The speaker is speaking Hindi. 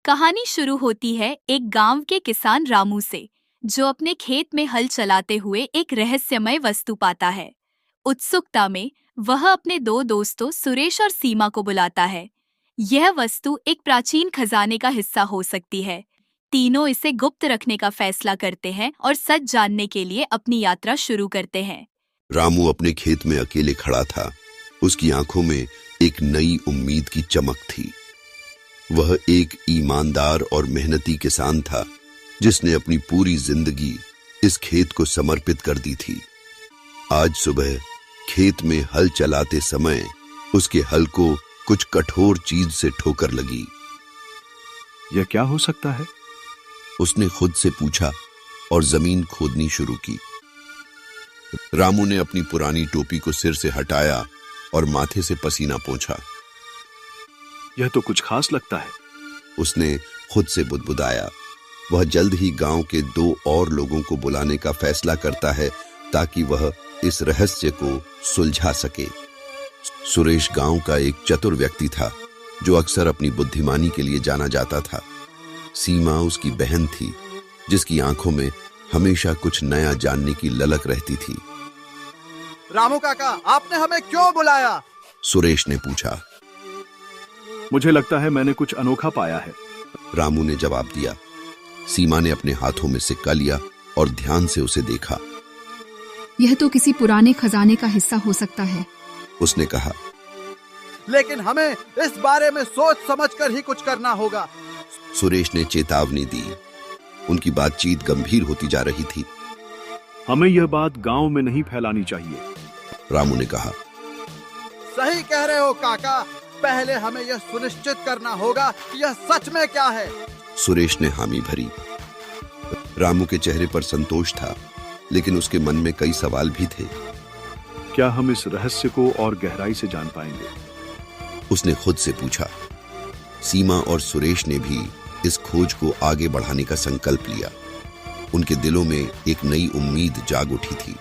कहानी शुरू होती है एक गांव के किसान रामू से, जो अपने खेत में हल चलाते हुए एक रहस्यमय वस्तु पाता है। उत्सुकता में वह अपने दो दोस्तों सुरेश और सीमा को बुलाता है। यह वस्तु एक प्राचीन खजाने का हिस्सा हो सकती है। तीनों इसे गुप्त रखने का फैसला करते हैं और सच जानने के लिए अपनी यात्रा शुरू करते हैं। रामू अपने खेत में अकेले खड़ा था। उसकी आंखों में एक नई उम्मीद की चमक थी। वह एक ईमानदार और मेहनती किसान था, जिसने अपनी पूरी जिंदगी इस खेत को समर्पित कर दी थी। आज सुबह खेत में हल चलाते समय उसके हल को कुछ कठोर चीज से ठोकर लगी। यह क्या हो सकता है? उसने खुद से पूछा और जमीन खोदनी शुरू की। रामू ने अपनी पुरानी टोपी को सिर से हटाया और माथे से पसीना पोंछा। यह तो कुछ खास लगता है, उसने खुद से बुदबुदाया। वह जल्द ही गांव के 2 और लोगों को बुलाने का फैसला करता है ताकि वह इस रहस्य को सुलझा सके। सुरेश गांव का एक चतुर व्यक्ति था, जो अक्सर अपनी बुद्धिमानी के लिए जाना जाता था। सीमा उसकी बहन थी, जिसकी आंखों में हमेशा कुछ नया जानने की ललक रहती थी। रामू काका, आपने हमें क्यों बुलाया? सुरेश ने पूछा। मुझे लगता है मैंने कुछ अनोखा पाया है, रामू ने जवाब दिया। सीमा ने अपने हाथों में सिक्का लिया और ध्यान से उसे देखा। यह तो किसी पुराने खजाने का हिस्सा हो सकता है, उसने कहा। लेकिन हमें इस बारे में सोच समझकर ही कुछ करना होगा, सुरेश ने चेतावनी दी। उनकी बातचीत गंभीर होती जा रही थी। हमें यह बात गांव में नहीं फैलानी चाहिए, रामू ने कहा। सही कह रहे हो काका, पहले हमें यह सुनिश्चित करना होगा कि यह सच में क्या है। सुरेश ने हामी भरी। रामू के चेहरे पर संतोष था, लेकिन उसके मन में कई सवाल भी थे। क्या हम इस रहस्य को और गहराई से जान पाएंगे? उसने खुद से पूछा। सीमा और सुरेश ने भी इस खोज को आगे बढ़ाने का संकल्प लिया। उनके दिलों में एक नई उम्मीद जाग उठी थी।